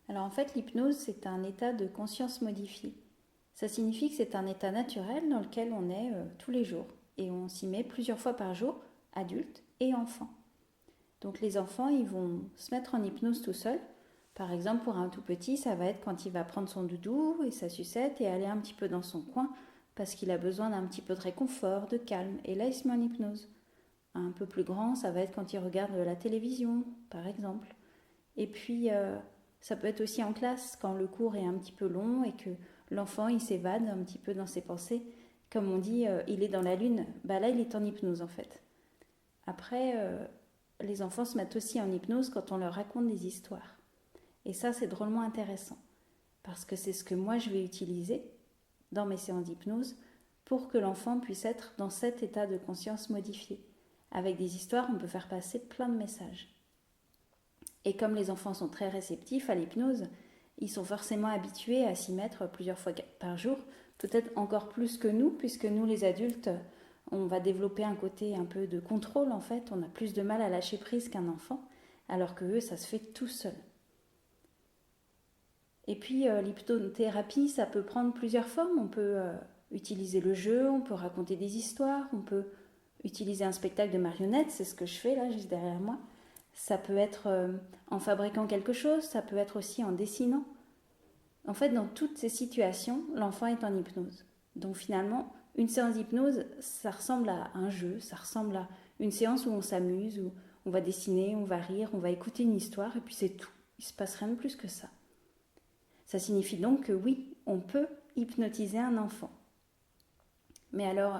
Alors en fait, l'hypnose, c'est un état de conscience modifié. Ça signifie que c'est un état naturel dans lequel on est tous les jours. Et on s'y met plusieurs fois par jour, adultes et enfants. Donc les enfants, ils vont se mettre en hypnose tout seuls. Par exemple, pour un tout petit, ça va être quand il va prendre son doudou et sa sucette et aller un petit peu dans son coin parce qu'il a besoin d'un petit peu de réconfort, de calme. Et là, il se met en hypnose. Un peu plus grand, ça va être quand il regarde la télévision, par exemple. Et puis, ça peut être aussi en classe, quand le cours est un petit peu long et que l'enfant, il s'évade un petit peu dans ses pensées. Comme on dit, il est dans la lune. Bah là, il est en hypnose, en fait. Après, les enfants se mettent aussi en hypnose quand on leur raconte des histoires. Et ça, c'est drôlement intéressant. Parce que c'est ce que moi, je vais utiliser dans mes séances d'hypnose pour que l'enfant puisse être dans cet état de conscience modifié. Avec des histoires, on peut faire passer plein de messages. Et comme les enfants sont très réceptifs à l'hypnose, ils sont forcément habitués à s'y mettre plusieurs fois par jour, peut-être encore plus que nous, puisque nous les adultes, on va développer un côté un peu de contrôle en fait, on a plus de mal à lâcher prise qu'un enfant, alors que eux, ça se fait tout seul. Et puis l'hypnothérapie, ça peut prendre plusieurs formes. On peut utiliser le jeu, on peut raconter des histoires, on peut utiliser un spectacle de marionnettes, c'est ce que je fais là, juste derrière moi. Ça peut être en fabriquant quelque chose, ça peut être aussi en dessinant. En fait, dans toutes ces situations, l'enfant est en hypnose. Donc finalement, une séance d'hypnose, ça ressemble à un jeu, ça ressemble à une séance où on s'amuse, où on va dessiner, on va rire, on va écouter une histoire, et puis c'est tout. Il ne se passe rien de plus que ça. Ça signifie donc que oui, on peut hypnotiser un enfant. Mais alors,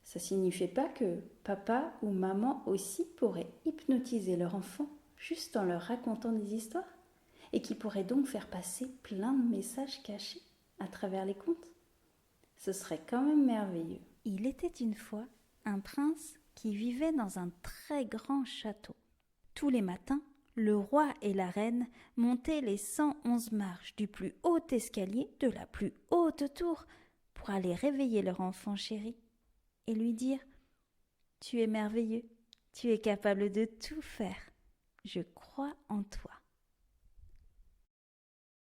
ça ne signifiait pas que papa ou maman aussi pourraient hypnotiser leur enfant juste en leur racontant des histoires et qui pourraient donc faire passer plein de messages cachés à travers les contes. Ce serait quand même merveilleux. Il était une fois un prince qui vivait dans un très grand château. Tous les matins, le roi et la reine montaient les 111 marches du plus haut escalier de la plus haute tour pour aller réveiller leur enfant chéri et lui dire « Tu es merveilleux, tu es capable de tout faire, je crois en toi ».